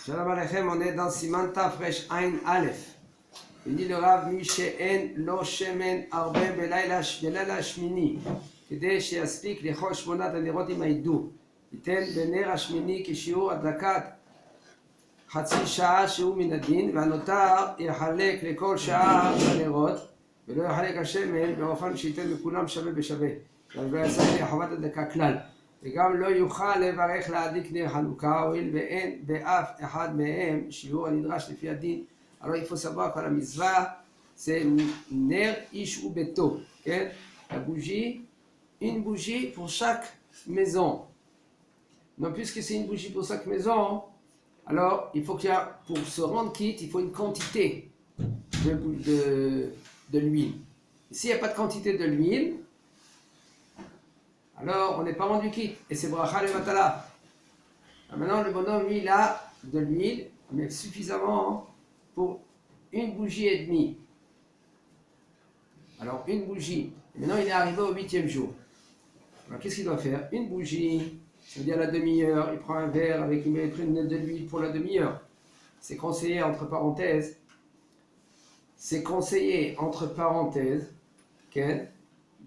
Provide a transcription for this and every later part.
Shalom Aleichem, on est dans Siman Tafresh Ain Aleph. Il dit le Rav Mishéen Lo Shemen Arbe Belayla Shmini. כדי שיספיק לאכול 8 הנרות עם ההידור. ייתן בנר השמיני כשיעור הדלקת חצי שעה שהוא מן הדין, והנותר יחלק לכל שעה הנרות, ולא יחלק השמן באופן שייתן לכולם שווה בשווה. ולא יעשה לחובת הדלקה כלל. וגם לא יוכל לברך להדליק נר חנוכה, הואיל ואין באף אחד מהם שיעור הנדרש לפי הדין. הלא יפוס סבור כל המצווה זה נר איש וביתו, כן? הבוז'י, une bougie pour chaque maison. Donc, puisque c'est une bougie pour chaque maison, alors il faut qu'il y a, pour se rendre quitte, il faut une quantité de l'huile. S'il n'y a pas de quantité de l'huile, alors on n'est pas rendu quitte. Et c'est bracha le matala. Maintenant, le bonhomme, lui, il a de l'huile, mais suffisamment pour une bougie et demie. Alors, une bougie. Et maintenant, il est arrivé au 8e jour. Alors, qu'est-ce qu'il doit faire? Une bougie, ça veut dire la demi-heure. Il prend un verre avec une de l'huile pour la demi-heure. C'est conseillé, entre parenthèses, okay,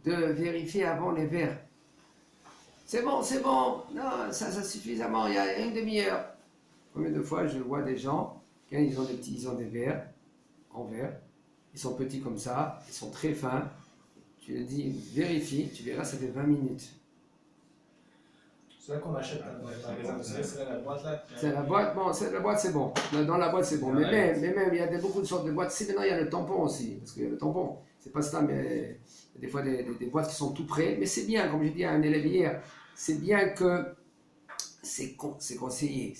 de vérifier avant les verres. C'est bon, non, ça suffisamment, il y a une demi-heure. Combien de fois je vois des gens, ils ont des verres en verre, ils sont petits comme ça, ils sont très fins. Tu le dis, vérifie, tu verras, ça fait 20 minutes. C'est là qu'on achète dans les magasins, c'est la boîte là. C'est la boîte, bon, la boîte c'est bon. Dans la boîte c'est bon. Mais même, il y a beaucoup de sortes de boîtes. Si maintenant il y a le tampon aussi, parce qu'il y a le tampon, c'est pas ça, mais il y a des fois des boîtes qui sont tout près. Mais c'est bien, comme j'ai dit à un élève hier, c'est bien que c'est conseillé.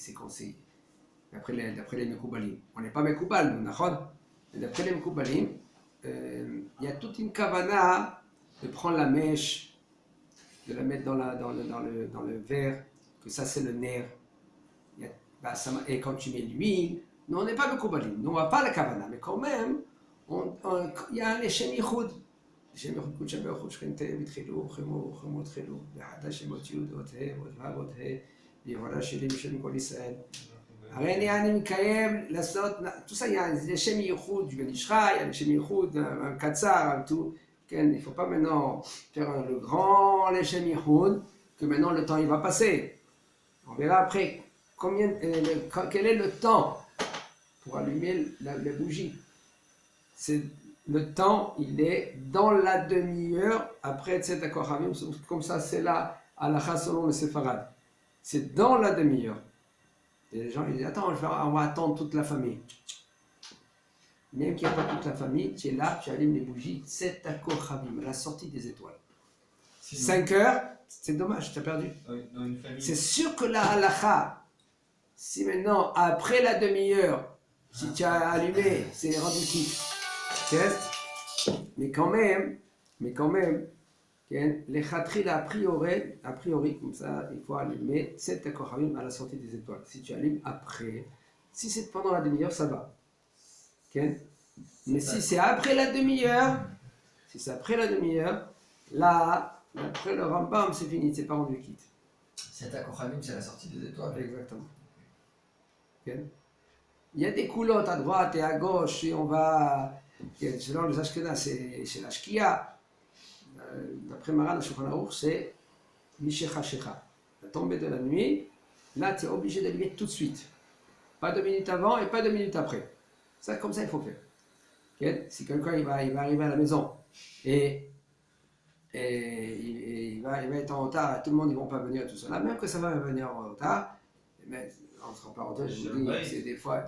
D'après les Mekoubalim. On n'est pas Mekoubal, nous, mais d'après les Mekoubalim, il y a toute une kavana de prendre la mèche, de la mettre dans le verre, que ça c'est le nerf. Et quand tu mets l'huile, nous on n'est pas Mekoubalim, nous on n'a pas la kavana, mais quand même, il y a un Leshem Yichud. Leshem Yichud Kudshem Be'ochud Shkente Vitchilou, Chemo Tchilou, Behada Shemot Yud, Ot He, Ot Vav, Ot He, V'Yivara Shelim Shem Kol Yisrael. Tout ça, il y a les Leshem Yichud du Ben Ishra, il y a les Leshem Yichud, un Katsar, tout. Il ne faut pas maintenant faire le grand Leshem Yichud, que maintenant le temps il va passer. On verra après quel est le temps pour allumer la bougie. Le temps, il est dans la demi-heure après Tzet HaKochavim, comme ça c'est là, à la selon le Sepharad. C'est dans la demi-heure. Et les gens ils disent, attends, on va attendre toute la famille. Même qu'il n'y a pas toute la famille, tu es là, tu allumes les bougies, Tzet HaKochavim, à la sortie des étoiles. 5 heures, c'est dommage, tu as perdu. Dans une famille. C'est sûr que la halacha, si maintenant, après la demi-heure, si tu as allumé, c'est rendu quitte. Mais quand même, les khatrila a priori, comme ça, il faut allumer Tzet HaKochavim à la sortie des étoiles. Si tu allumes après, si c'est pendant la demi-heure, ça va. Mais si c'est après la demi-heure, là, après le Rambam, c'est fini, c'est pas rendu quitte. Tzet HaKochavim, c'est la sortie des étoiles. Exactement. Il y a des coulottes à droite et à gauche, et on va, selon les Ashkenaz, c'est la Shkia. D'après Maran, le Shulchan Aruch, c'est Mishecha Shecha. La tombée de la nuit, là, tu es obligé d'allumer tout de suite. Pas 2 minutes avant et pas 2 minutes après. Ça, comme ça, il faut faire. Si quelqu'un il va arriver à la maison et il va être en retard, tout le monde ne va pas venir, tout cela, même que ça va venir en retard, mais entre parenthèses, je vous dis, c'est des fois,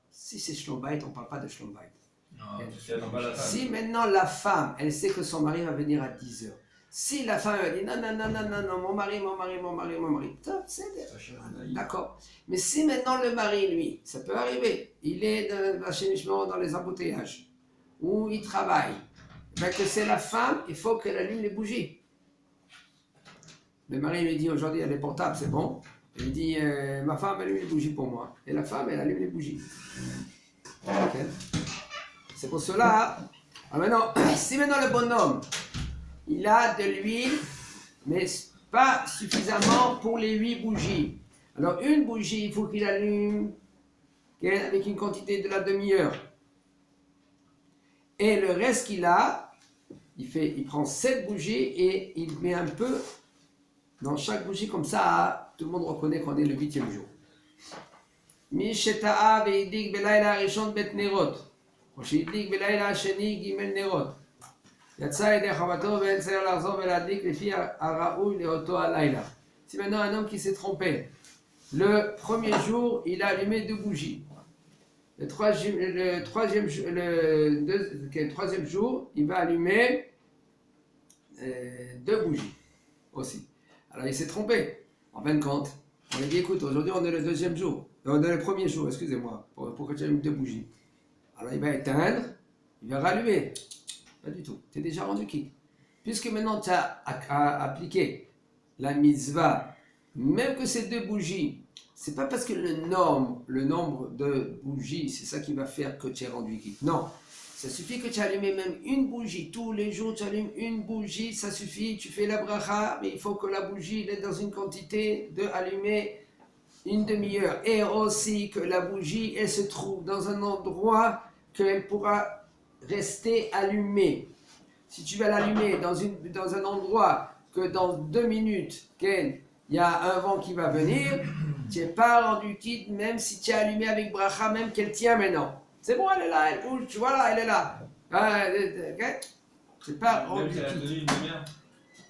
si c'est Shlom Bayit, on ne parle pas de Shlom Bayit. Si maintenant la femme, elle sait que son mari va venir à 10h, si la femme elle dit non, mon mari, c'est d'accord. Mais si maintenant le mari, lui, ça peut arriver, il est dans les embouteillages, ou il travaille, ben que c'est la femme, il faut qu'elle allume les bougies. Le mari lui dit aujourd'hui elle est portable, c'est bon. Il dit ma femme allume les bougies pour moi. Et la femme elle allume les bougies. Okay. C'est pour cela. Maintenant, si maintenant le bonhomme il a de l'huile, mais pas suffisamment pour les 8 bougies. Alors une bougie, il faut qu'il allume avec une quantité de la demi-heure. Et le reste qu'il a, il prend 7 bougies et il met un peu dans chaque bougie, comme ça, tout le monde reconnaît qu'on est le 8e jour. Mi sheta'a ve'idlik belayla harishon bet nerot, ou she'idlik belayla hasheni gimel nerot. Yatsa yedei chavato ve'en tzayer lahzor ve'ladlik lefi haraoui leoto halayla. C'est maintenant un homme qui s'est trompé. Le premier jour, il a allumé 2 bougies. Le troisième jour, il va allumer 2 bougies aussi. Alors il s'est trompé. En fin de compte, on lui dit écoute, aujourd'hui on est le 2e jour. On est le 1er jour, excusez-moi, pour que tu allumes 2 bougies. Alors il va éteindre, il va rallumer. Pas du tout, tu es déjà rendu quitte. Puisque maintenant tu as appliqué la mitzvah, même que ces 2 bougies, c'est pas parce que le nombre de bougies, c'est ça qui va faire que tu es rendu quitte. Non, ça suffit que tu allumes même une bougie. Tous les jours, tu allumes une bougie, ça suffit. Tu fais la bracha, mais il faut que la bougie elle est dans une quantité de allumer une demi-heure. Et aussi que la bougie, elle se trouve dans un endroit qu'elle pourra rester allumée. Si tu vas l'allumer dans un endroit que dans 2 minutes, il y a un vent qui va venir, tu n'es pas rendu quitte, même si tu as allumé avec bracha, même qu'elle tient maintenant. C'est bon, elle est là, elle bouge, tu vois là, elle est là. Tu n'es pas rendu quitte.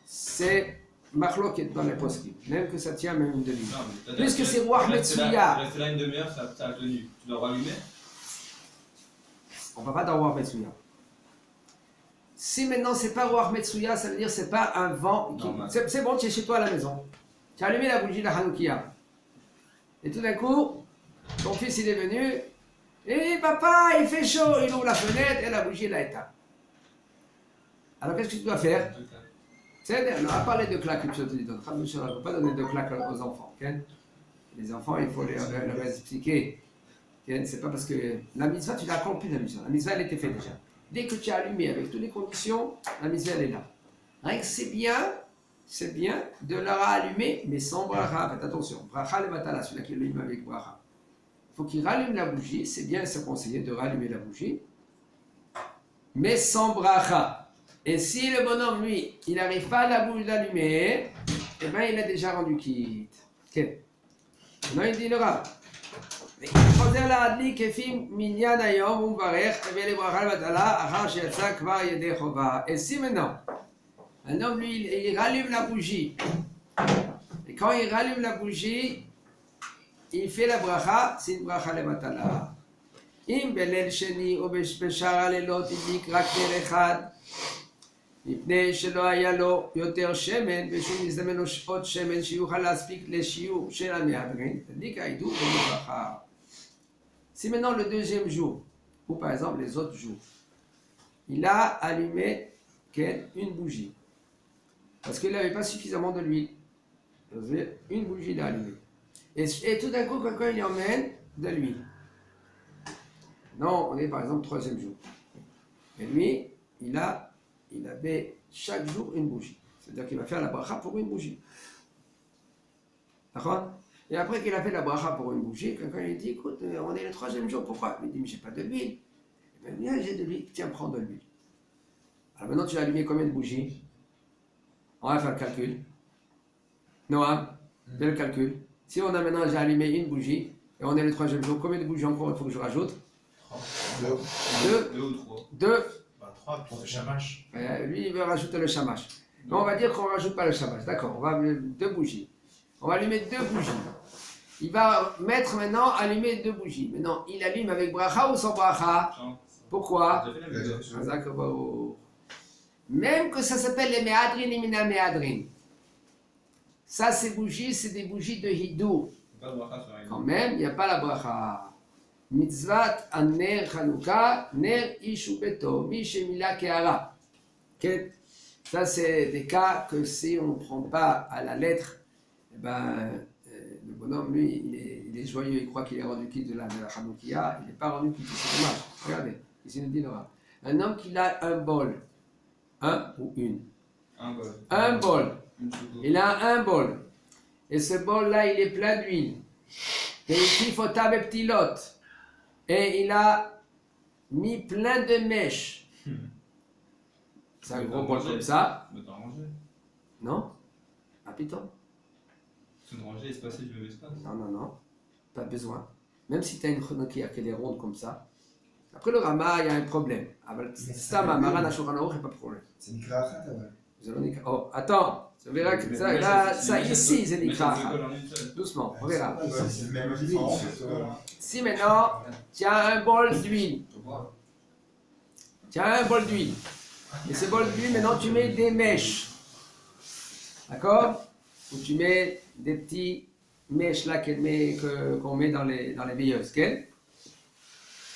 C'est machloket dans les poskim, même que ça tient même une demi-heure. Puisque c'est Ruach Metsuya. Rester là une demi-heure, ça a tenu. Tu dois rallumer. On ne va pas dans Ruach Metsuya. Si maintenant c'est pas Ruach Metsuya, ça veut dire c'est pas un vent. C'est bon, tu es chez toi à la maison. Tu as allumé la bougie de la Hanoukia. Et tout d'un coup, ton fils il est venu. Et papa, il fait chaud. Il ouvre la fenêtre et la bougie elle a éteint. Alors qu'est-ce que tu dois faire? On va parler de claques. On ne va pas donner de claques aux enfants. Okay? Les enfants, il faut leur expliquer. Okay? C'est pas parce que la mitzvah, tu l'as accomplie la mitzvah. La mitzvah, elle était faite déjà. Dès que tu as allumé avec toutes les conditions, la mitzvah, elle est là. Rien que c'est bien de leur allumer, mais sans bracha. Faites attention. Bracha le batala, celui-là qui allume avec bracha. Il faut qu'il rallume la bougie. C'est bien, c'est conseillé de rallumer la bougie, mais sans bracha. Et si le bonhomme, lui, il n'arrive pas à la bougie d'allumer, eh bien, il a déjà rendu quitte. Ok. Maintenant, il dit le Rav. חוזר להדליק כפי מניין היום הוא מברך ולברכה לבטלה אחר שיצא כבר ידי חובה. Et si maintenant, un homme lui il rallume la bougie, et quand il rallume la bougie, il fait la bracha, c'est une bracha לבטלה. אם בליל שני או בשאר הלילות הדליק רק נר אחד, מפני שלא היה לו יותר שמן ושהוא מזדמן לו עוד שמן שיוכל להספיק לשיעור של המהדרין, תדליק העידור ולברכה. Si maintenant le 2e jour, ou par exemple les autres jours, il a allumé une bougie, parce qu'il n'avait pas suffisamment de l'huile, une bougie il a allumé, et tout d'un coup quelqu'un il emmène de l'huile. Non, on est par exemple 3e jour, et lui il avait chaque jour une bougie, c'est-à-dire qu'il va faire la bracha pour une bougie. D'accord? Et après qu'il a fait la bracha pour une bougie, quelqu'un lui dit écoute, on est le 3e jour, pourquoi? Il dit mais j'ai pas de l'huile. Il dit bien j'ai de l'huile, tiens, prends de l'huile. Alors maintenant tu as allumé combien de bougies? On va faire le calcul. Noam, fais le calcul. Si on a maintenant, j'ai allumé une bougie, et on est le 3e jour, combien de bougies encore il faut que je rajoute? 2 ou 3. 2. 3 pour le shamash. Lui il veut rajouter le shamash. Mais on va dire qu'on ne rajoute pas le shamash, d'accord, on va allumer 2 bougies. On va allumer 2 bougies. Il va mettre maintenant, allumer 2 bougies. Maintenant, il allume avec bracha ou sans bracha? Pourquoi? Même que ça s'appelle les méadrin et mina méadrin. Ça, ces bougies, c'est des bougies de hidou. Quand même, il n'y a pas la bracha. Mitzvat aner chanukah, ner ishu beto, mi shemila keara. Ça, c'est des cas que si on ne prend pas à la lettre, eh ben, le bonhomme, lui, il est joyeux, il croit qu'il est rendu quitte de la Hanoukia, il n'est pas rendu quitte, c'est dommage. Regardez, ici nous dit Laura. Un homme qui a un bol, un ou une. Un bol. Il a un bol. Et ce bol-là, il est plein d'huile. Et il dit, faut taber petit lot. et il a mis plein de mèches. C'est un gros bol comme ça. Mais t'as rangé. Non? Ah putain. Tu veux ranger espacé du même espace. Non. Pas besoin. Même si tu as une Hanoukia qui est ronde comme ça. Après le Rama, il y a un problème. Stam, Maran, Ashurana, il n'y a pas de problème. C'est une krachat, ouais. Vous allez... Oh, attends, tu verras que ça, là, ça ici, c'est Nikra. Doucement, on verra. C'est le même huile. Si maintenant, tu as un bol d'huile. Et ce bol d'huile, maintenant, tu mets des mèches. D'accord? Ou tu mets des petits mèches là qu'on met dans les veilleuses. Okay?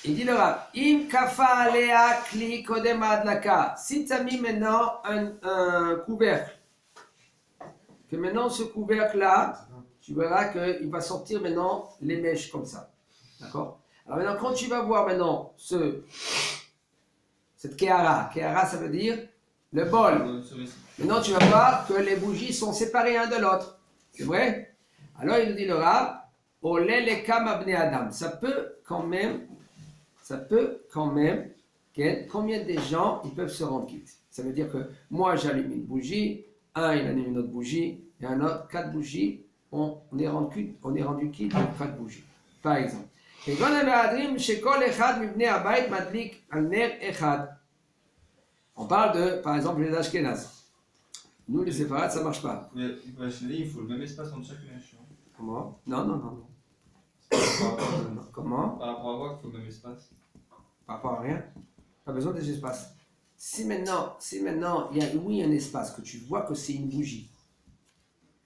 Il dit le Rav, Im kafa alea kli kodem adlaka. Si tu as mis maintenant un couvercle, que maintenant ce couvercle là, tu verras qu'il va sortir maintenant les mèches comme ça. D'accord? Alors maintenant, quand tu vas voir maintenant cette kehara ça veut dire le bol. Maintenant, tu vas voir que les bougies sont séparées un de l'autre. C'est vrai? Alors, il dit le Rav, Olé le kam abne adam. Ça peut quand même, combien de gens ils peuvent se rendre quitte? Ça veut dire que moi, j'allume une bougie, un, il allume une autre bougie, et un autre, 4 bougies, on est rendu quitte de 4 bougies. Par exemple. Et quand on a shekol echad mibne abayit madlik al ner echad. On parle de, par exemple, les Ashkénazes. Nous, les séfarades, ça ne marche pas. Il faut le même espace entre chaque mèche. Comment? Non. Comment? Par rapport à quoi il faut le même espace? Par rapport à rien. Pas besoin des espaces. Si maintenant, il y a un espace que tu vois que c'est une bougie,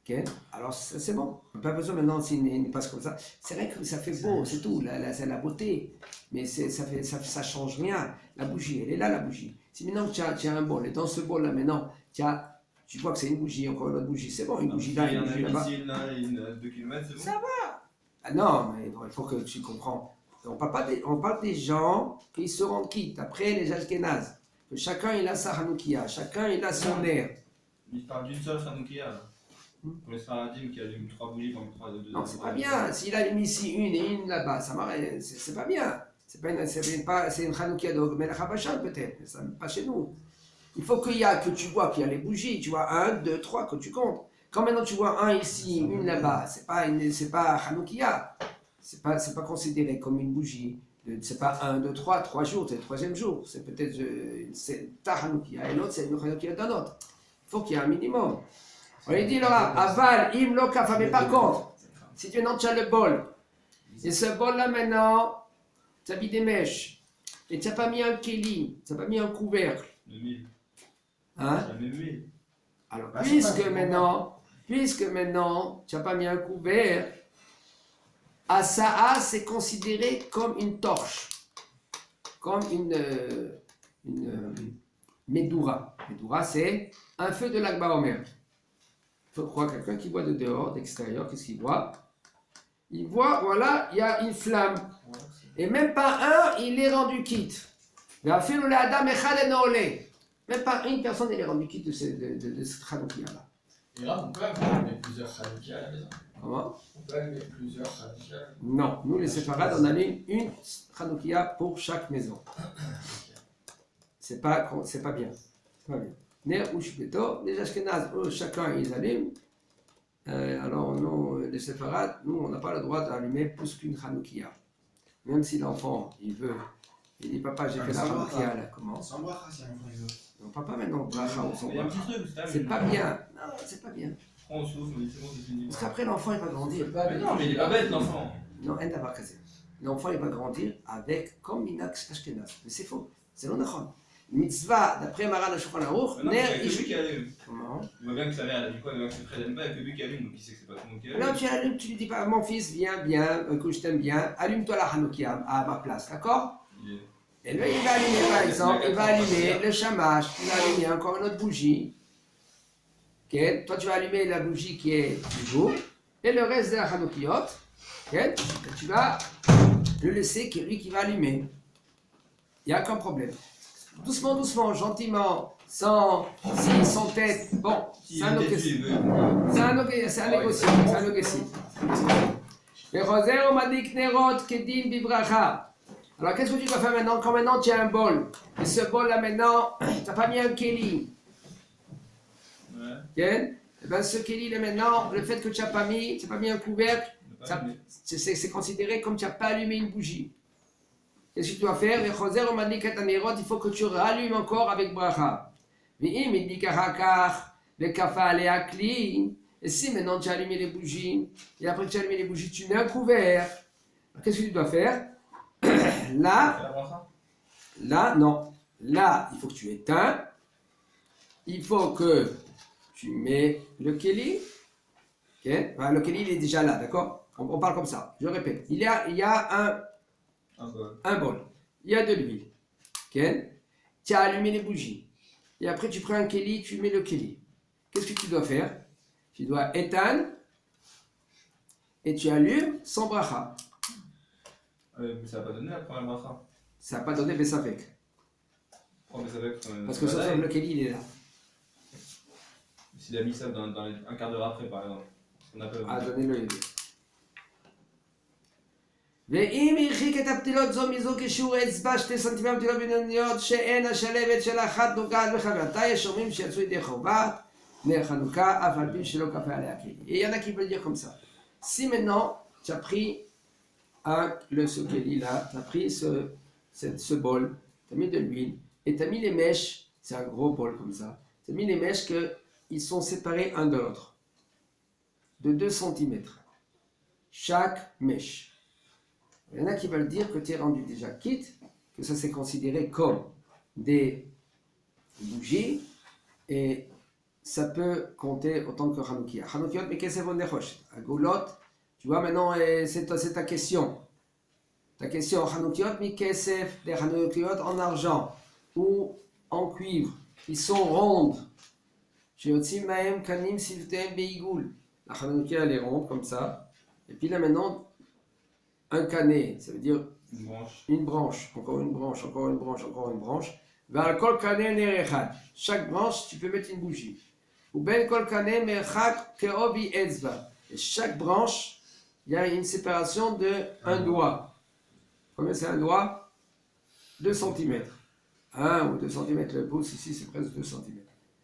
okay? Alors c'est bon. Pas besoin maintenant c'est une espace comme ça. C'est vrai que ça fait beau, c'est tout. C'est la beauté. Mais ça change rien. La bougie, elle est là, la bougie. Si maintenant tu as un bol, et dans ce bol-là, maintenant, tu vois que c'est une bougie, encore une autre bougie, c'est bon, une bougie là, une bougie là-bas. Il y en a une à 2 km, c'est bon? Ça va. Ah non, mais il faut que tu comprends. On parle des gens qui se rendent quitte, après les Ashkénazes, que chacun il a sa Hanoukia, chacun il a son air. Il parle d'une seule Hanoukia là. Pour les Sfaradim qui allument 3 bougies comme 3 de 2. Non, c'est pas bien. S'il allume ici une et une là-bas, ça m'arrête. C'est pas bien. C'est une Hanoukia de Melech HaBashan peut-être, mais ça pas chez nous. Il faut que tu vois qu'il y a les bougies, tu vois 1, 2, 3 que tu comptes. Quand maintenant tu vois un ici, une là-bas, c'est pas Hanoukia. C'est pas considéré comme une bougie. C'est pas 1, 2, 3 jours, c'est le 3e jour. C'est peut-être ta Hanoukia et l'autre c'est une Hanoukia d'un autre. Il faut qu'il y ait un minimum. On lui dit là, aval, im lo kafa. Mais par contre, si tu as le bol, et ce bol-là maintenant, tu as mis des mèches, et tu n'as pas mis un kéli, tu n'as pas mis un couvercle. De 1000. Hein? La même 1000. Alors, puisque maintenant, tu n'as pas mis un couvercle, Asaa, c'est considéré comme une torche, comme une Medoura. Medoura, c'est un feu de l'Akba Omer. Il faut croire quelqu'un qui voit de dehors, d'extérieur, qu'est-ce qu'il voit? Il voit, voilà, il y a une flamme. Et même pas un, il est rendu quitte. Même pas une personne, il est rendu quitte de cette Hanoukia-là. Et là, on peut allumer plusieurs Hanoukia à la maison. Comment? On peut allumer plusieurs Hanoukia. Non, nous les séfarades, on allume une Hanoukia pour chaque maison. C'est pas bien. C'est pas bien. Ner ou Shbeto, les Ashkénazes, eux, chacun ils allument. Alors nous, les séfarades, nous, on n'a pas le droit d'allumer plus qu'une Hanoukia. Même si l'enfant, il dit papa, j'ai fait la Hanoukia là. Comment? Sans bracha, si un enfant il veut. Non, papa maintenant, bracha ou sans Il y a un bracha. petit truc, C'est pas bien. Non, c'est pas bien. On souffle, mais c'est bon, c'est fini. Parce qu'après, l'enfant, il va grandir. Mais non, mais il est pas bête l'enfant. Non, elle n'a pas cassé. L'enfant, il va grandir avec comme Minax Ashkenaz. Mais c'est faux. C'est l'onachon. Mitzvah, d'après Maran Ashulchan Aruch, Non, Ner c'est que lui Ish. qui allume. Comment? Il voit bien que sa mère, elle a dit quoi? Il voit que c'est très pas, il y a que lui qui allume, donc il sait que c'est pas tout le monde qui allume. Là, tu allumes, tu lui dis pas, mon fils, viens, que je t'aime bien, allume-toi la Hanoukia à ma place, d'accord? Et lui, il va allumer, par exemple, il va allumer le shamash, il va allumer encore une autre bougie. Okay. Toi, tu vas allumer la bougie qui est du jour, et le reste de la Hanoukiot, okay. Tu vas le laisser, qui lui qui va allumer. Il n'y a aucun problème. Doucement, doucement, gentiment, sans tête. Bon, c'est un négocié. C'est un négocié. Le rosaire, on m'a dit que Nerot, Kedim, Bibracha. Alors qu'est-ce que tu dois faire maintenant? Quand maintenant tu as un bol, et ce bol-là maintenant, tu n'as pas mis un kéli. Ouais. Okay? Et bien ce kéli-là maintenant, le fait que tu n'as pas mis un couvercle, c'est considéré comme tu n'as pas allumé une bougie. Qu'est-ce que tu dois faire? Il faut que tu rallumes encore avec bracha. Et si maintenant tu as allumé les bougies, et après que tu as allumé les bougies, tu mets un couvercle, qu'est-ce que tu dois faire? Là, non. Là, il faut que tu éteins. Il faut que tu mets le kéli. Okay? Enfin, le kéli, il est déjà là, d'accord? On parle comme ça. Je répète. Il y a un bol. Il y a de l'huile. Okay? Tu as allumé les bougies. Et après, tu prends un kéli, tu mets le kéli. Qu'est-ce que tu dois faire? Tu dois éteindre et tu allumes sans bracha. Mais ça n'a pas donné la première bracha. Ça n'a pas donné Bessafek. Pourquoi Bessafek? Parce que sauf le kéli, il est là. S'il a mis ça dans un quart d'heure après, par exemple. Ce qu'on appelle. Ah, donnez-le aider. ואם הרחיק את הפתילות זו מזו כשיעור אצבע 2 סנטימטר פתילות בינוניות שאין השלבת של אחת נוגעת בחברתה, יש אומרים שיצאו ידי חובה נר חנוכה אף על פי שלא כפה עליה כלי. Et il y en a qui veulent dire comme ça. Si maintenant tu as pris ce kéli là, tu as pris ce bol, tu as mis de l'huile et tu as mis les mèches, c'est un gros bol comme ça, tu as mis les mèches qu'ils sont séparés un de l'autre, de 2 cm chaque mèche. Il y en a qui veulent dire que tu es rendu déjà quitte, que ça c'est considéré comme des bougies et ça peut compter autant que Hanoukia. Hanoukiot, mais qu'est-ce que c'est Nechosh? Agolot, tu vois maintenant, c'est ta question. Ta question, Hanoukiot, mais qu'est-ce que c'est des Hanoukiot en argent ou en cuivre? Ils sont rondes. Sheotzim Maem Kanim Sivtem Beigoul. La Hanoukia, elle est ronde comme ça. Et puis là maintenant, un canet, ça veut dire une branche, encore une branche, encore une branche, encore une branche. Vers kol kanet nerechad. Chaque branche, tu peux mettre une bougie. Ou ben kol kanet merchak keobi etzba. Et chaque branche, il y a une séparation de un doigt. Combien c'est un doigt? 2 cm. 1 ou 2 cm. Le pouce ici, c'est presque 2 cm.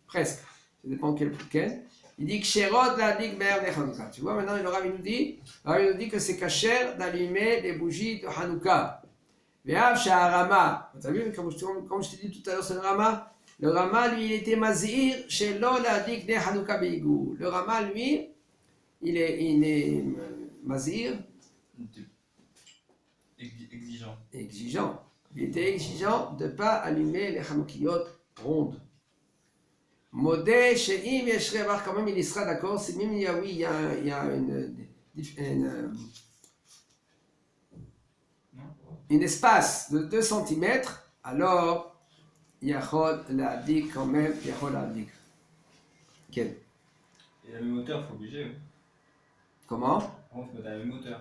Presque. Ça dépend quel quel. Il dit que Sherod la dit Ber de Hanouka. Tu vois, maintenant, le Rav nous dit que c'est kasher d'allumer des bougies de Hanouka. Ve'av Sha'arama. Tu as vu, comme je t'ai dit tout à l'heure, c'est le Rama. Le Rama, lui, il était mazir chez Lo la dit de Hanouka Beigou. Le Rama, lui, il est mazir. Exigeant. Il était exigeant de ne pas allumer les Hanoukiyot rondes. Modé chez Im Yeshrevar, quand même il sera d'accord, c'est même il y a une espace de 2 cm, alors Yachol la dit quand même, Yachol la dit. Quel? Et la même hauteur, il faut obliger. Comment? On faut mettre à la même hauteur.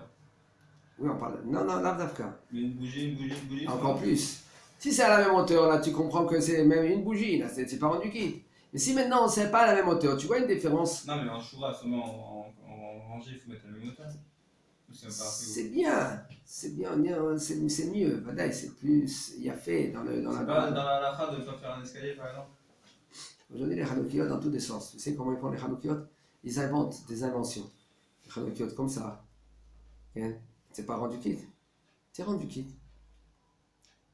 Oui, on parle. Non, l'Avdavka. Mais une bougie. Encore plus. Si c'est à la même hauteur, là tu comprends que c'est même une bougie, là c'est pas rendu quitte. Mais si maintenant on ne sait pas à la même hauteur, tu vois une différence? Non, mais en choura, seulement en rangée, il faut mettre à la même hauteur. C'est bien, c'est mieux. Vadaï, c'est plus. Il y a fait dans la. C'est pas dans la lacha de ne pas faire un escalier, par exemple. Aujourd'hui, les Hanoukiot dans tous les sens. Tu sais comment ils font les Hanoukiot? Ils inventent des inventions. Les Hanoukiot comme ça. Hein? C'est pas rendu quitte. C'est rendu quitte.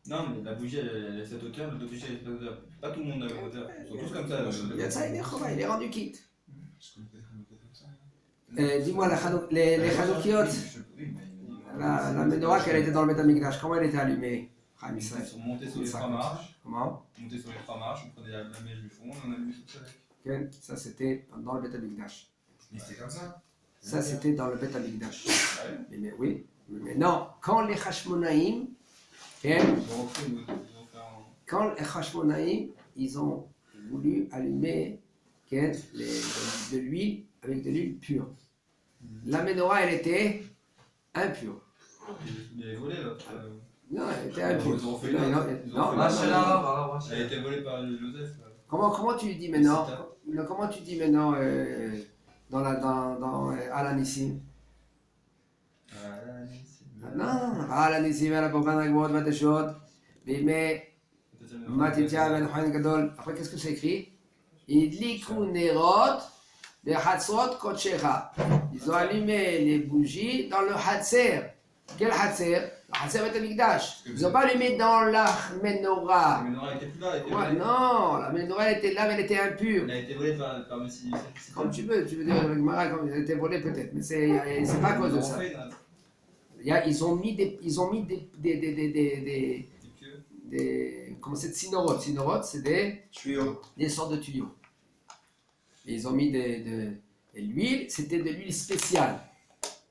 Non, mais la bougie, elle est cette hauteur, l'autre bougie, elle est cette hauteur. Pas tout le monde a la même hauteur. Ils sont tous comme ça. Il y a ça, il est rendu quitte. Dis-moi, les Hanoukiot, la menorah qu'elle était dans le Beth Amikdash, comment elle était allumée? Ils sont montés sur les 3 marches. Comment? Montés sur les 3 marches, on prenait la mèche du fond, on a mis tout ça avec. Ça, c'était dans le Beth Amikdash. Mais c'était comme ça. Ça, c'était dans le Beth Amikdash. Mais oui, mais non, quand les Hashmonaïm, quand les Hashmonaïm, ils ont voulu allumer de l'huile avec de l'huile pure. La menorah, elle était impure. Il avait volé l'autre. Non, elle était impure. Ils ont fait Elle a été volée par Joseph. Comment tu dis maintenant? Comment tu dis maintenant dans Alanissim? Non, על הניסים ועל הפורקן הגבוהות והתשות, בימי מתתיה והנחן גדול. Après, qu'est-ce que c'est écrit? הדליקו נרות בחצרות קודשך. Ils ont allumé les bougies dans le Hatzer. Quel Hatzer? Le Hatzer Beth Amikdash. Ils n'ont pas allumé dans la menorah. La menorah était plus là, elle était Ouais, volée. non, la menorah elle était là, mais elle était impure. Elle a été volée par Messi. Comme tu veux dire avec Mara, comme elle était volée peut-être, mais c'est pas à cause de ça. Ils ont mis des comment c'est, sinorotes. Sinorotes, c'est des sortes de tuyaux. Et ils ont mis et l'huile, c'était de l'huile spéciale.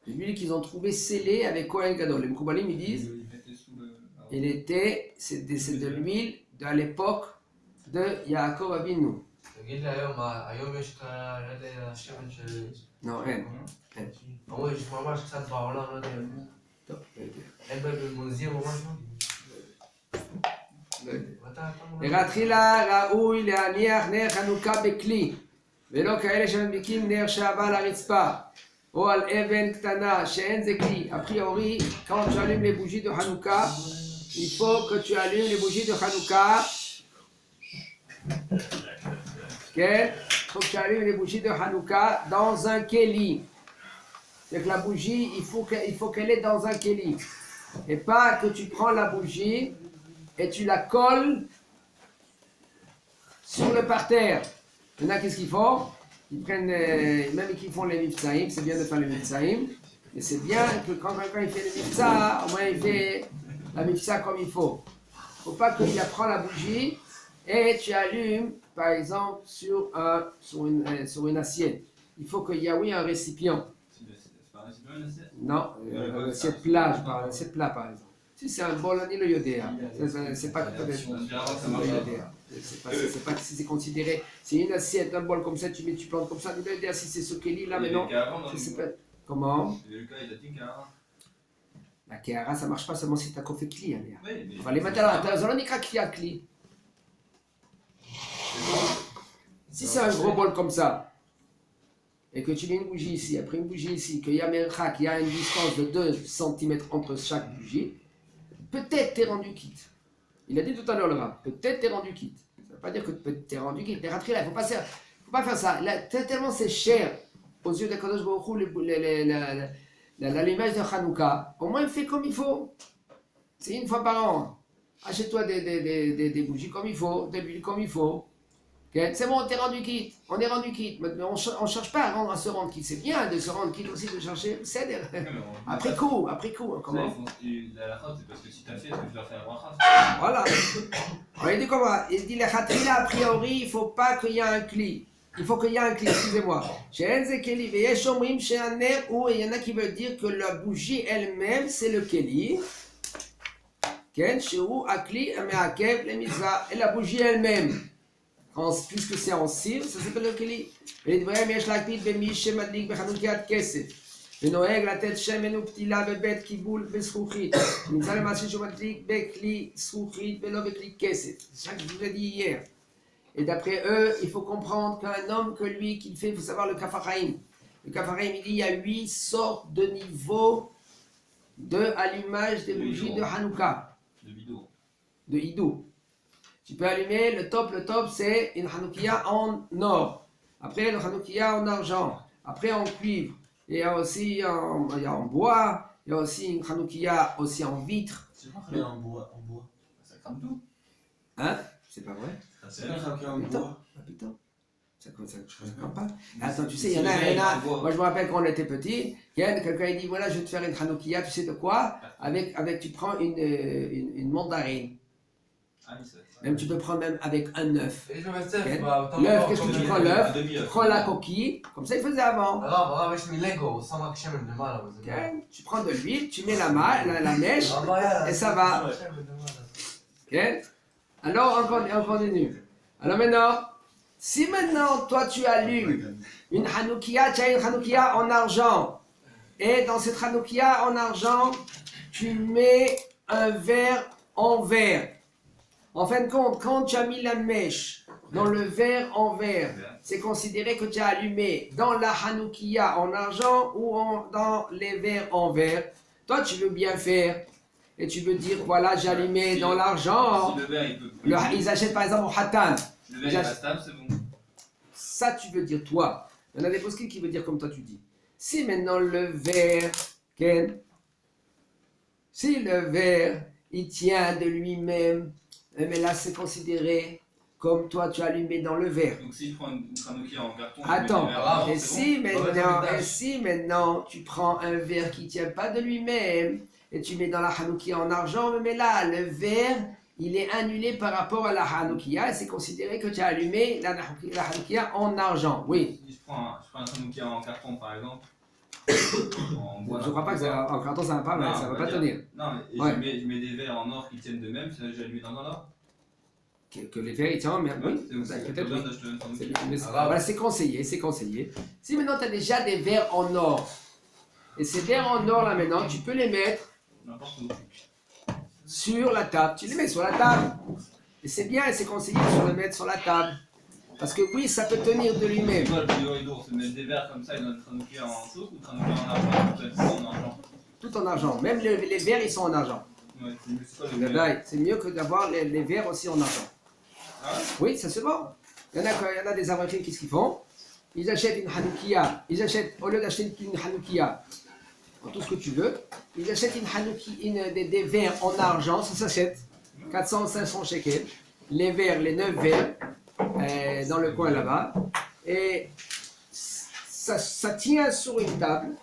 De l'huile qu'ils ont trouvé scellée avec Kohen Gadol. Les Mkoubalim, ils disent, c'est de l'huile de l'époque de Yaakov Avinu. תגיד לי היום יש כאלה השמן של... Non, אין. אמרו, יש ממש קצת בעולם, לא יודע. טוב, לא יודע. אין במוזיאום או משהו? לא יודע. לכתחילה ראוי להניח נר חנוכה בכלי, ולא כאלה שמדליקים נר שעבה על הרצפה, או על אבן קטנה שאין זה כלי. A priori, quand tu allumes les bougies de Hanouka, il faut que tu allumes les bougies de Hanouka. Il faut que tu allumes les bougies de Hanouka dans un keli. C'est que la bougie, il faut qu'elle est dans un keli. Et pas que tu prends la bougie et tu la colles sur le parterre. Maintenant, qu'est-ce qu'ils font? Ils prennent, même qu'ils font les mifsaïm, c'est bien de faire les mifsaïm, mais c'est bien que quand quelqu'un il fait les mifsa, au moins il fait la mifsa comme il faut. Il ne faut pas que tu prends la bougie et tu allumes, par exemple, sur une assiette. Il faut qu'il y ait, oui, un récipient. C'est pas un récipient, une assiette? Non, une assiette plat, je parle, une assiette plat, par exemple. Si c'est un bol, ni le yodéa. C'est pas tout à fait c'est pas si c'est considéré. C'est une assiette, un bol comme ça, tu plantes comme ça, ni le yodéa si c'est ce keli là, mais non. Comment? Le cas, il a dit Kahara. La Kehara, ça marche pas seulement si tu as fait kli. Oui, mais. On va les mettre là, on va dire qu'il y a kli. Si c'est un gros bol comme ça, et que tu mets une bougie ici, après une bougie ici, qu'il y a mercha, qu'il y a une distance de 2 cm entre chaque bougie, peut-être t'es rendu quitte. Il a dit tout à l'heure le Rav, peut-être t'es rendu quitte. Ça ne veut pas dire que t'es rendu quitte. Il ne faut pas faire ça. Là, tellement c'est cher aux yeux de Kadosh Baruch Hu, l'allumage de Hanouka. Au moins, fais comme il faut. C'est une fois par an. Achète-toi des bougies comme il faut, de l'huile comme il faut. Okay. C'est bon, t'es rendu quitte. On est rendu quitte. Mais on ne cherche pas à se rendre quitte. C'est bien de se rendre quitte aussi, de chercher. C'est après coup. Comment? La racha, c'est parce que si t'as fait, tu dois faire un racha. Voilà. Alors, il dit comment? Il dit la khatila, a priori, il ne faut pas qu'il y ait un cli. Il faut qu'il y ait un cli, excusez-moi. Chez Enze Keli, Veyesh Omrim, chez un ner, où il y en a qui veulent dire que la bougie elle-même, c'est le Keli. Ken, chez où, Akli, Ameakev, les mitzvah. Et la bougie elle-même. Puisque c'est en cire, ça s'appelle le Keli. Et il dit, Yesh Lakpid, Bemish, Shemadlik, Bechanukiat, Kesef. ונוהג לתת שמן ופתילה בבית קיבול בזכוכית. נמצא למעשה שהוא מדליק בכלי זכוכית ולא בכלי כסף. C'est ça que je vous ai dit hier. Et d'après eux, il faut comprendre qu'un homme que lui, qu'il fait, il faut savoir le Kafaraïm. Le Kafaraïm, il dit il y a 8 sortes de niveaux de allumage des bougies de Hanouka. De Hidou. Tu peux allumer, le top, c'est une Hanoukia en or. Après, le Hanoukia en argent. Après, en cuivre. Et il y a aussi en bois. Il y a aussi une Hanoukia aussi en vitre. C'est pas rien en bois. Ça crame tout. Hein? C'est pas vrai? C'est pas rien en bois. Ah putain. Ça crame pas. Attends, tu sais, il y en a. Moi, je me rappelle quand on était petit, quelqu'un il dit voilà, je vais te faire une Hanoukia, tu sais de quoi? Avec tu prends une mandarine. Ah oui, c'est ça. Même tu peux prendre même avec un œuf. L'œuf, qu'est-ce que tu prends l'œuf? Tu prends la coquille, comme ça il faisait avant. Tu prends de l'huile, tu mets la mèche et ça va. Alors on continue. Alors maintenant, si maintenant toi tu allumes une Hanoukia, tu as une Hanoukia en argent. Et dans cette Hanoukia en argent, tu mets un verre en verre. En fin de compte, quand tu as mis la mèche dans le verre en verre, c'est considéré que tu as allumé dans la Hanoukia en argent ou dans les verres en verre. Toi, tu veux bien faire. et tu veux dire, voilà, j'ai allumé dans l'argent. Si le verre, il peut. Ils achètent par exemple au Hatan. Le verre, il est pas stable, c'est bon. Ça, tu veux dire toi. Il y en a des poskim qui veut dire comme toi tu dis. Si maintenant le verre, Ken, si le verre, il tient de lui-même, mais là c'est considéré comme toi tu as allumé dans le verre. Donc si je prends une Hanoukia en carton, Attends, je mets et des verres si maintenant tu prends un verre qui ne tient pas de lui-même et tu mets dans la Hanoukia en argent, mais là le verre il est annulé par rapport à la Hanoukia et c'est considéré que tu as allumé la Hanoukia en argent. Oui. Si je prends un Hanoukia en carton par exemple, en Je ne crois pas que en carton ça ne va pas, Non, ça va on pas va dire- tenir. Non, mais Ouais. je mets des verres en or qui tiennent d'eux-mêmes, j'ai allumé dans un or. Que les verres ils tiennent, mais oui, C'est peut-être oui. bien d'acheter un C'est Hanoukia. mais voilà, c'est conseillé, c'est conseillé. Si maintenant tu as déjà des verres en or, et ces verres en or là maintenant, tu peux les mettre N'importe où. sur la table. Tu les mets sur la table. Et c'est bien, et c'est conseillé de les mettre sur la table. Parce que oui, ça peut tenir de lui-même. Tu vois, le plus lourd, c'est de mettre des verres comme ça et notre Hanoukia en souk ou Hanoukia en argent, peut-être en argent. Tout en argent. Même les verres, ils sont en argent. Ouais, c'est pas Le bail, c'est mieux que d'avoir les verres aussi en argent. Ah ouais? Oui, ça se vend. Il y en a des avocats, qu'est-ce qu'ils font? Ils achètent une Hanoukia. Ils achètent, au lieu d'acheter une Hanoukia, tout ce que tu veux, ils achètent une Hanoukia, des verres en argent, ça s'achète 400, 500 shekels. Les verres, les 9 verres, dans le coin là-bas. Et ça tient sur une table.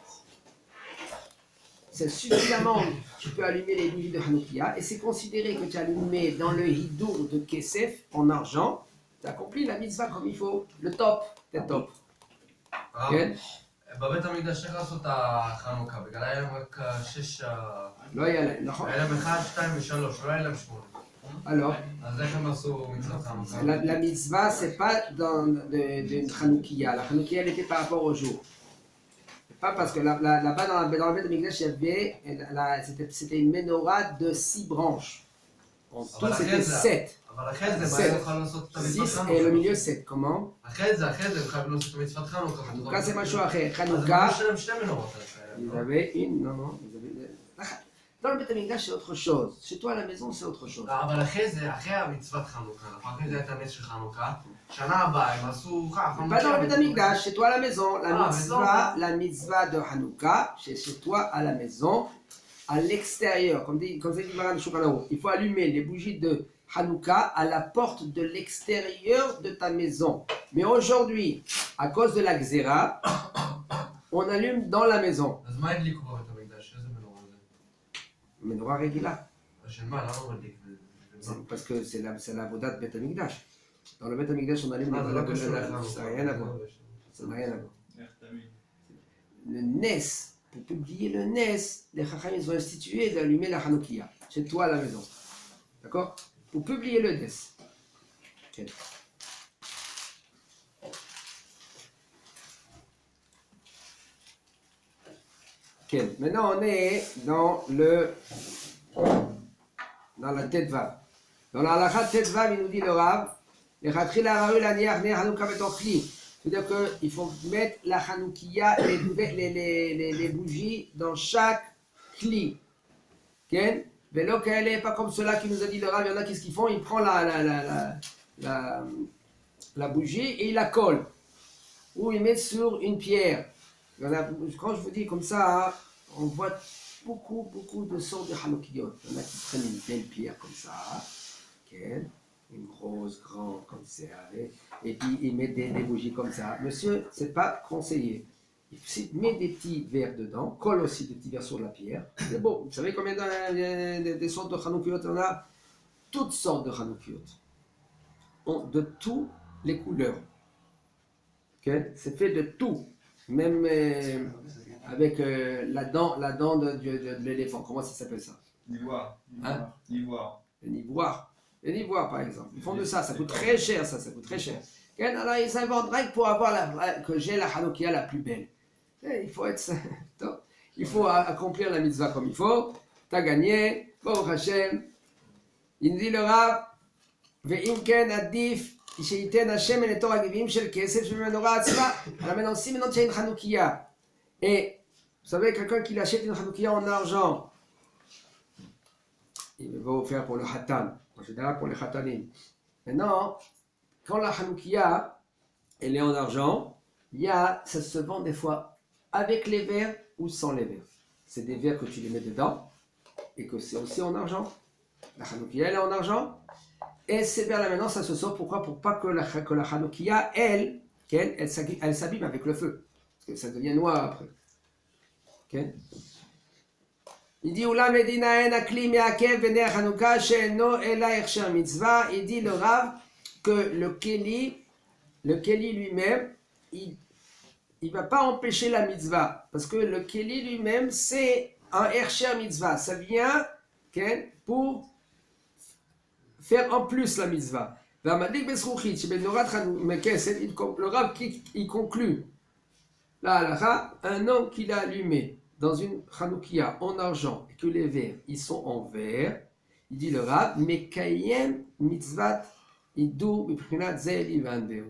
C'est suffisamment, tu peux allumer les bougies de Hanoukia. Et c'est considéré que tu as allumé dans le hidour de Kesef en argent. Tu as accompli la mitzvah comme il faut. Le top, c'est top. כן? בבית המקדש איך לעשות את החנוכה? בגלל היה להם רק 6... לא היה להם, נכון. היה להם 1, 2 ו-3, לא היה להם 8. Alors, אז איך הם עשו מצוות חנוכה? la mitzvah, c'est pas d'une Hanoukia. La Hanoukia, elle était par rapport au jour. Pas parce que là-bas, dans le Beth Amikdash, il y avait, c'était une menorah de 6 branches. En tout, c'était 7. אבל אחרי זה, מה הם יכולים לעשות את המצוות 6 חנוכה? et le milieu 7. Comment? אחרי זה, הם חייבים לעשות את המצוות חנוכה. Hanouka, c'est משהו אחר. אז הם Hanouka, יש להם 2 מנורות. ils avaient une. Non, non, ils avaient. Dans le Beth Amikdash, c'est autre chose. Chez toi, à la maison, c'est autre chose. אבל אחרי זה, אחרי המצוות חנוכה, אחרי זה הייתה נס של חנוכה, שנה הבאה הם עשו Pas dans le Beth Amikdash, chez toi à la maison. Ah, La mitzvah de Hanouka, c'est chez toi à la maison, à l'extérieur. Comme dit Maran Shulchan Aruch, il faut allumer les bougies de Hanouka à la porte de l'extérieur de ta maison. Mais aujourd'hui, à cause de la Xéra, on allume dans la maison. אז מה הדליקו בבית המקדש? איזה מנורה זה? Menorah Regila. של מה? למה הוא מדליק? Parce que c'est la voda de Beth Amikdash. Dans le Beth Amikdash, on allume מה, זה לא les קשור ça לחנוכה. n'a rien à voir. Ça n'a rien à voir. Merde, t'as mis. Le Nes, pour publier le Nes, les Chacham ils ont institué d'allumer la Hanoukia, chez toi à la maison. D'accord? Pour publier le Nes. Ok. Ok. Maintenant on est dans la tête vav. Dans la halakha tête vav, il nous dit le Rav, c'est-à-dire qu'il faut mettre la Hanoukia, les bougies dans chaque cli. Okay? Vélo qu'elle pas comme cela qui nous a dit le Rav, il y en a qu'est-ce qu'ils font? Ils prennent la bougie et ils la collent. Ou ils mettent sur une pierre. Quand je vous dis comme ça, hein, on voit beaucoup de sortes de Hanoukiyot. Il y en a qui prennent une belle pierre comme ça. Okay? Une rose grande comme ça, et puis ils mettent des bougies comme ça. Monsieur, c'est pas conseillé. Il met des petits verres dedans, colle aussi des petits verres sur la pierre. C'est beau. Vous savez combien des sortes de Hanoukiyot on a? Toutes sortes de Hanoukiyot. De toutes les couleurs. Okay? C'est fait de tout. Même avec la dent de l'éléphant. Comment ça s'appelle ça? L'ivoire. Hein? L'ivoire. Le Nivoire, par exemple. Ils font de ça. Ça coûte très cher, ça coûte très cher. Alors, ils inventent rien que pour avoir que j'ai la Hanoukia la plus belle. Il faut être... il faut accomplir la mitzvah comme il faut. T'as gagné. Baruch Hashem. Il dit le Rav, ואם כן עדיף שייתן השם אל תור הגביעים של כסף שבמנורה עצמה. Alors maintenant, si maintenant tu as une Hanoukia, et vous savez, quelqu'un qui achète une Hanoukia en argent, il va faire pour le Hatan, en général pour les Hatanim. Maintenant, quand la Hanoukia, elle est en argent, ça se vend des fois avec les verres ou sans les verres. C'est des verres que tu les mets dedans et que c'est aussi en argent. La Hanoukia, elle est en argent. Et ces verres-là, maintenant, ça se sort. Pourquoi? Pour pas que la Hanoukia, elle s'abîme avec le feu. Parce que ça devient noir après. Okay? Il dit, Oula Medina en akli me'akev vener Hanouka she'eno ela ersher mitzvah. Il dit le Rav que le Keli lui-même, il ne va pas empêcher la mitzvah. Parce que le Keli lui-même, c'est un ersher mitzvah. Ça vient pour faire en plus la mitzvah. Le Rav il conclut la halakha, un homme qui l'a allumé dans une chanoukia en argent et que les verres ils sont en verre, il dit le Rav, mekayem mitzvat idu b'prinat zeli vandeu.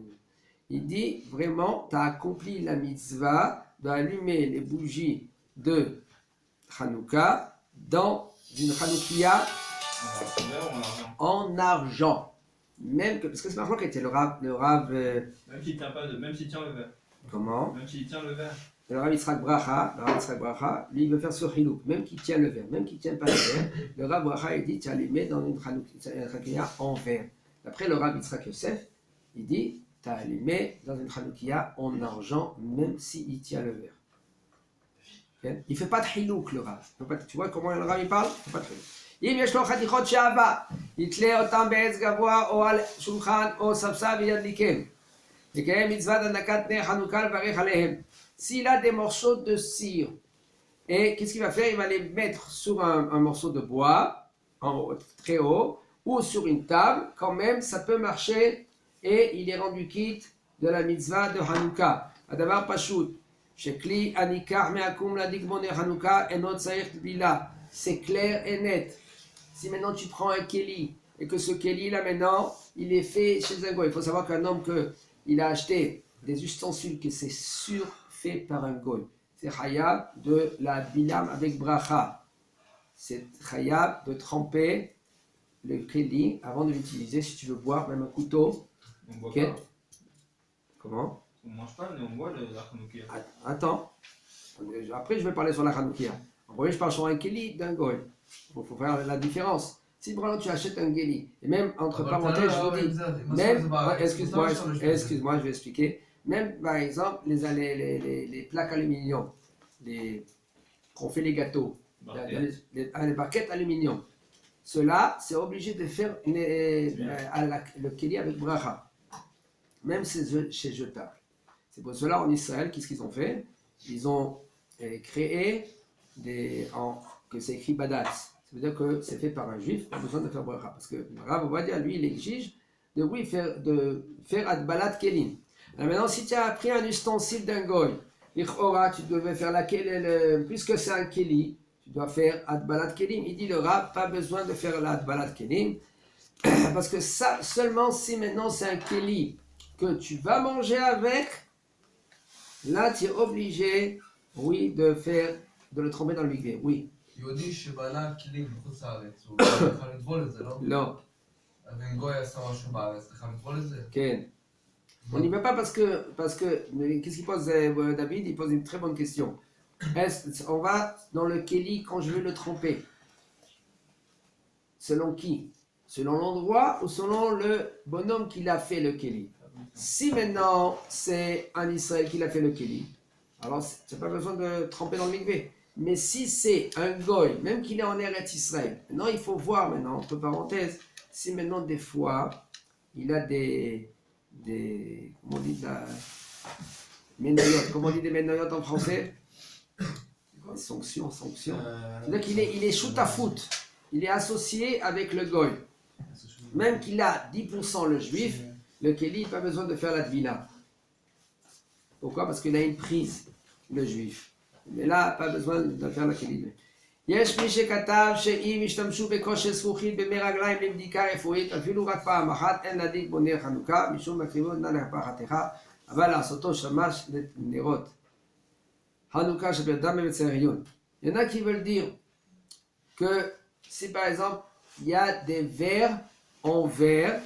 Il dit vraiment, tu as accompli la mitzvah d'allumer les bougies de Hanouka dans une chanoukia en argent. Même que, parce que c'est marrant qu'il était le Rav. Même s'il tient pas même s'il tient le verre. Comment? Même s'il tient le verre. Le Rav Yitzhak Bracha, lui il veut faire ce chilouk, même qu'il tient le verre, même qu'il ne tient pas le verre, le Rav Bracha il dit tu as les mets dans une chanoukia en verre. Après le Rav Yitzhak Yosef, il dit tu as les mets dans une chanoukia en argent, même s'il tient le verre. Okay? Il ne fait pas de chilouk le Rav. Tu vois comment le Rav il parle? Il ne fait pas de chilouk. אם יש לו חתיכות שעבה, יתלה אותם בעץ גבוה או על שולחן או ספסל וידליקם. יקיים מצוות הדלקת נר חנוכה לברך עליהם. S'il a des morceaux de cire, et qu'est-ce qu'il va faire? Il va les mettre sur un morceau de bois, très haut, ou sur une table, quand même, ça peut marcher, et il est rendu quitte de la mitzvah de Hanouka. Adavar Pashut, Shekli Anikar Meakum Ladik Boner Hanouka, Enot Saïr Bila. C'est clair et net. Si maintenant tu prends un Keli et que ce Keli là maintenant il est fait chez un goy, il faut savoir qu'un homme il a acheté des ustensiles que c'est surfait par un goy. C'est Hayab de la bilam avec bracha. C'est Hayab de tremper le Keli avant de l'utiliser si tu veux boire, même un couteau. On boit Okay. pas. Comment? On mange pas, mais on boit la chanoukia. Attends. Après je vais parler sur la Hanoukia. En premier je parle sur un Keli d'un goy. Il faut faire la différence. Si vraiment tu achètes un Keli, et même entre parenthèses, je vous dis, même, excuse-moi, je vais expliquer. Même par exemple, les plaques aluminium, qu'on fait les gâteaux, les barquettes aluminium, cela, c'est obligé de faire le Keli avec bracha. Même chez jetable. C'est pour cela en Israël, qu'est-ce qu'ils ont fait? Ils ont créé que c'est écrit badatz. Ça veut dire que c'est fait par un juif, pas besoin de faire bracha. Parce que Rav Ovadia, lui, il exige de faire adbalat kelim. Alors maintenant, si tu as pris un ustensile d'un goy, tu devais faire puisque c'est un keli, tu dois faire adbalat kelim. Il dit le Rav, pas besoin de faire l'adbalat kelim. Parce que ça, seulement si maintenant c'est un keli que tu vas manger avec, là tu es obligé, oui, de le tremper dans le mikvé, oui. יהודי שבנה כלים בחוץ לארץ, הוא צריך לטבול את זה, לא? לא. אז אם גוי עשה משהו בארץ, צריך לטבול את זה? כן. On n'y va pas parce que qu'est-ce qu'il pose David? Il pose une très bonne question. On va dans le keli quand je veux le tremper. Selon qui? Selon l'endroit ou selon le bonhomme qui l'a fait le keli? Si maintenant c'est un Israël qui l'a fait le keli, alors tu n'as pas besoin de tremper dans le mikvé. Mais si c'est un goy, même qu'il est en Eretz Israël, maintenant il faut voir maintenant, entre parenthèses, si maintenant des fois il a des comment on dit comment on dit des ménoyotes en français? Des sanctions. C'est-à-dire qu'il est shoot à foot, il est associé avec le goy. Même qu'il a 10% le juif, le Keli, pas besoin de faire la tvila. Pourquoi? Parce qu'il a une prise, le juif. Mais là, pas besoin de faire la Keli. יש מי שכתב שאם ישתמשו בכושר זכוכית במי רגליים לבדיקה רפואית, אפילו רק פעם אחת, אין להדליק בו נר חנוכה, משום מקריבו נא להפחתך, אבל לעשותו שמש לנרות. חנוכה שבדם במצר עיון. Il y en a qui veulent dire que si par exemple il y a des verres en verre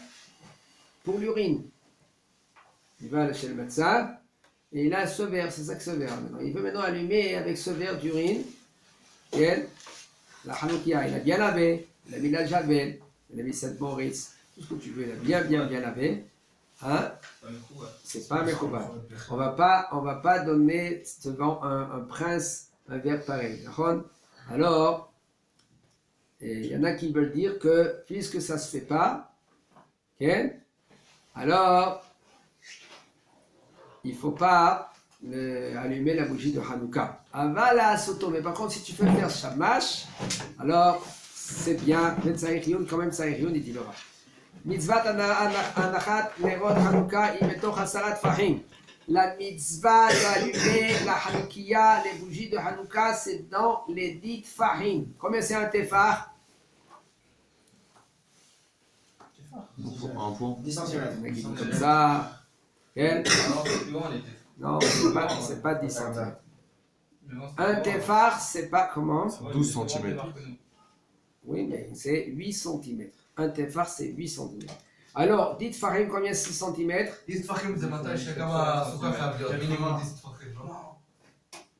pour l'urine. Il va chez le médecin et il a ce verre, c'est ça que ce verre maintenant. Il veut maintenant allumer avec ce verre d'urine la Hanoukia. Il a bien lavé, il a mis la javel, il a mis cette Moritz, tout ce que tu veux, il a bien lavé. Hein? C'est pas un mekouba. On va pas donner devant un prince un verre pareil. Alors, il y en a qui veulent dire que puisque ça se fait pas, okay, alors il faut pas allumer la bougie de Hanouka. Avala soto, mais par contre si tu veux faire shamash, alors c'est bien. Quand même Tsaïrioun, il dit le Rav. Mitzvat anachat nerot Hanouka imetoch hasarat fahim. La mitzvah d'allumer la Hanoukia, les bougies de Hanouka, c'est dans les 10 fahim. Combien c'est un tefar? Un point. 10 cm. Comme ça. Okay. Non, Non, c'est pas 10 cm. Un tefar, c'est pas comment? 12 cm. Oui, mais c'est 8 cm. Un tefar, c'est 8 cm. Alors, dites farim, combien 6 cm? 10 טפחים זה מתי שכמה סוכר חייב להיות, מינימום 10 טפחים, לא?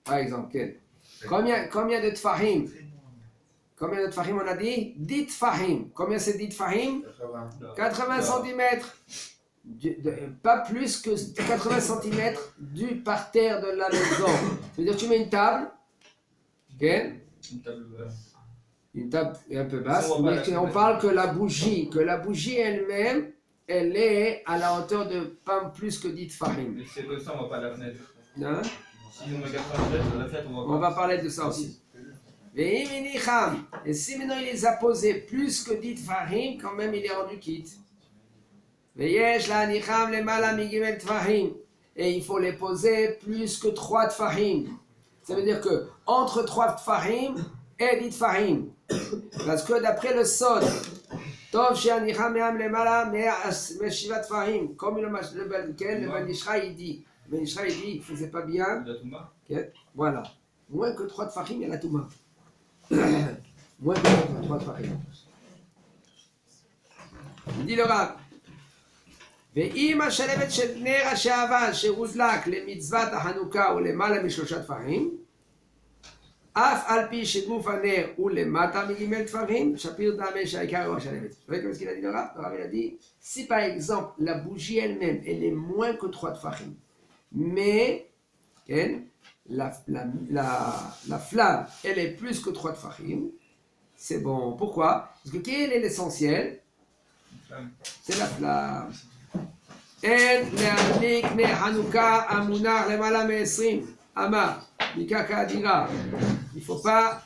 Par exemple, quel? Combien de tfahim? Combien de tfahim on a dit? 10 tfahim. Combien c'est 10 tfahim? 80 cm. Pas plus que 80 cm du parterre de la maison. C'est-à-dire tu mets une table, okay? Une table un peu basse, mais on parle que la bougie elle-même, elle est à la hauteur de pas plus que 10 tfahim. Mais c'est comme ça, on voit pas la fenêtre. Hein? Si on regarde pas la fenêtre, on voit pas. On va parler de ça aussi. Et si maintenant il les a posés plus que 10 tfahim, quand même il est rendu quitte. Et il faut les poser plus que 3 tfahim. Ça veut dire que entre 3 tfahim et 10 tfahim. Parce que d'après le Sod, Tov she'anicham me'am lemala me'shiva tfahim. Comme le Ben Ishra il dit. Ben Ishra il dit, il faisait pas bien. Okay. Voilà. Moins que 3 tfahim, il y a la Touma. Moins que 3 tfahim. Il dit le Rav. ואם השלבת של נר השעווה שהודלק למצוות החנוכה הוא למעלה משלושה טפחים, אף על פי שגוף הנר הוא למטה מג' טפחים, שפיר דמה שהעיקר הוא השלבת. Vous voyez ce qu'il a dit le Rav? Le Rav il a dit, si par exemple la bougie elle-même, elle est moins que 3 tfachim, mais la flamme, elle est plus que 3 tfachim, c'est bon. Pourquoi? Parce que quel est l'essentiel? C'est la flamme. אין להדליק נר חנוכה המונח למעלה מ-20 אמה מקרקע הדירה. Il ne faut pas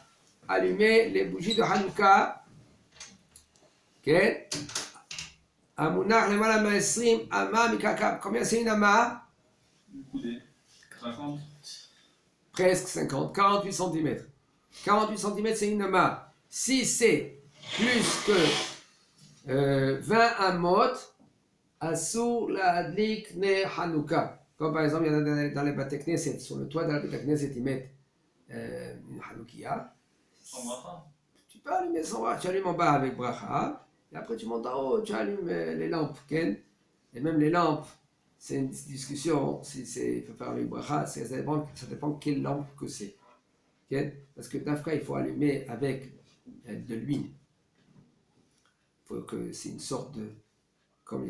allumer les bougies de Hanouka. כן? המונח למעלה מ-20 אמה מקרקע. Combien c'est une ama? 50. Presque 50. 48 cm. 48 cm c'est une ama. Si c'est plus que 20 amot, Assour la adlik ne Hanouka. Comme par exemple, il y en a dans les Bate Knesset, sur le toit de la Bate Knesset, ils mettent une Hanoukia. Tu peux allumer sans bracha, tu allumes en bas avec bracha, et après tu montes en haut, tu allumes les lampes. Et même les lampes, c'est une discussion, il faut faire avec bracha, ça dépend quelle lampe que c'est. Parce que d'Afka, il faut allumer avec de l'huile. Il faut que c'est une sorte de. Comme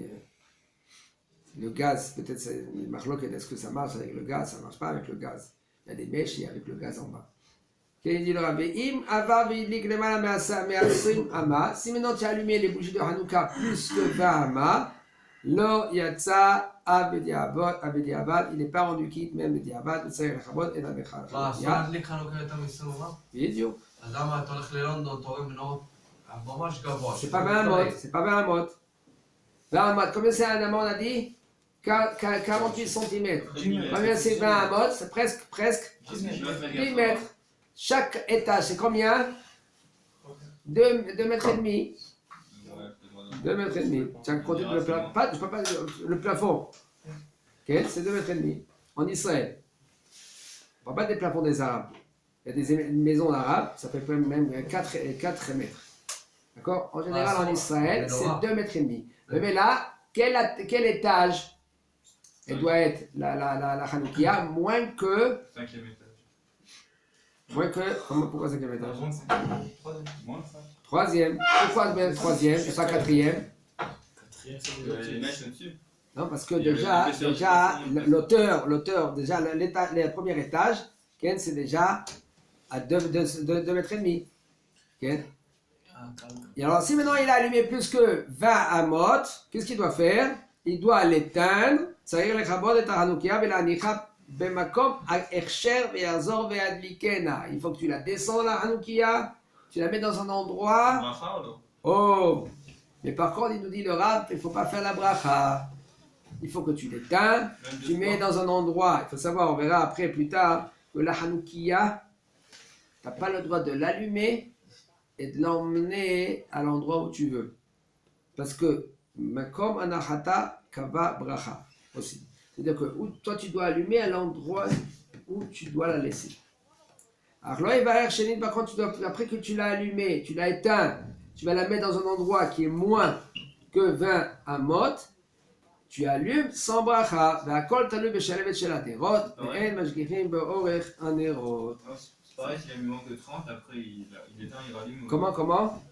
le gaz, peut-être c'est une marloquette, est-ce que ça marche avec le gaz? Ça ne marche pas avec le gaz. Il y a des mèches et avec le gaz en bas. Il dit le Rabbi, si maintenant tu as allumé les bougies de Hanouka plus que 20 ama, lo yatsa abediabad, il n'est pas rendu quitte, même le diabad, le tsayir lechabod et la bechar. אסור להדליק חנוכה יותר מ-20 אמה? בדיוק. אז למה אתה הולך ללונדון, אתה רואה מנורות ממש גבוה? C'est pas 20 amot, c'est pas 20 amot. 20 amot, combien c'est un amot on a dit? 48 cm. Combien c'est 20 amot? C'est presque 10 mètres. Chaque étage, c'est combien? 2 mètres et demi. 2 mètres et demi. Tu as compté le plafond. Je peux pas le plafond. Okay, c'est 2 mètres et demi. En Israël. On ne parle pas des plafonds des Arabes. Il y a des maisons arabes, ça fait même 4 mètres. D'accord? En général, en Israël, c'est menorah. 2 mètres et demi. Mais là, quel étage elle doit être la Hanoukia? Moins que. 5e étage. Pourquoi 5e étage? Moins de ça. 3e. Pourquoi 3e et pas 4e? Quatrième, c'est Les mèches au-dessus. Non, parce que Il y a déjà l'épaisseur du plafond. l'auteur, déjà le premier étage, Ken, c'est déjà à 2 mètres et demi. Ken. Et alors, si maintenant il a allumé plus que 20 amot, qu'est-ce qu'il doit faire? Il doit l'éteindre. C'est-à-dire il faut que tu la descends la Hanoukia, tu la mets dans un endroit. Bracha ou non? Oh! Mais par contre, il nous dit le Rav, il ne faut pas faire la bracha. Il faut que tu l'éteins, tu mets dans un endroit. Il faut savoir, on verra après, plus tard, que la Hanoukia, tu n'as pas le droit de l'allumer et de l'emmener à l'endroit où tu veux. Parce que, comme anahata kava bracha aussi. C'est-à-dire que toi, tu dois allumer à l'endroit où tu dois la laisser. Alors, par contre, après que tu l'as allumé, tu l'as éteint, tu vas la mettre dans un endroit qui est moins que 20 amot, tu allumes sans bracha. C'est pareil, s'il a mis moins que 30, après il éteint, il rallume. Comment?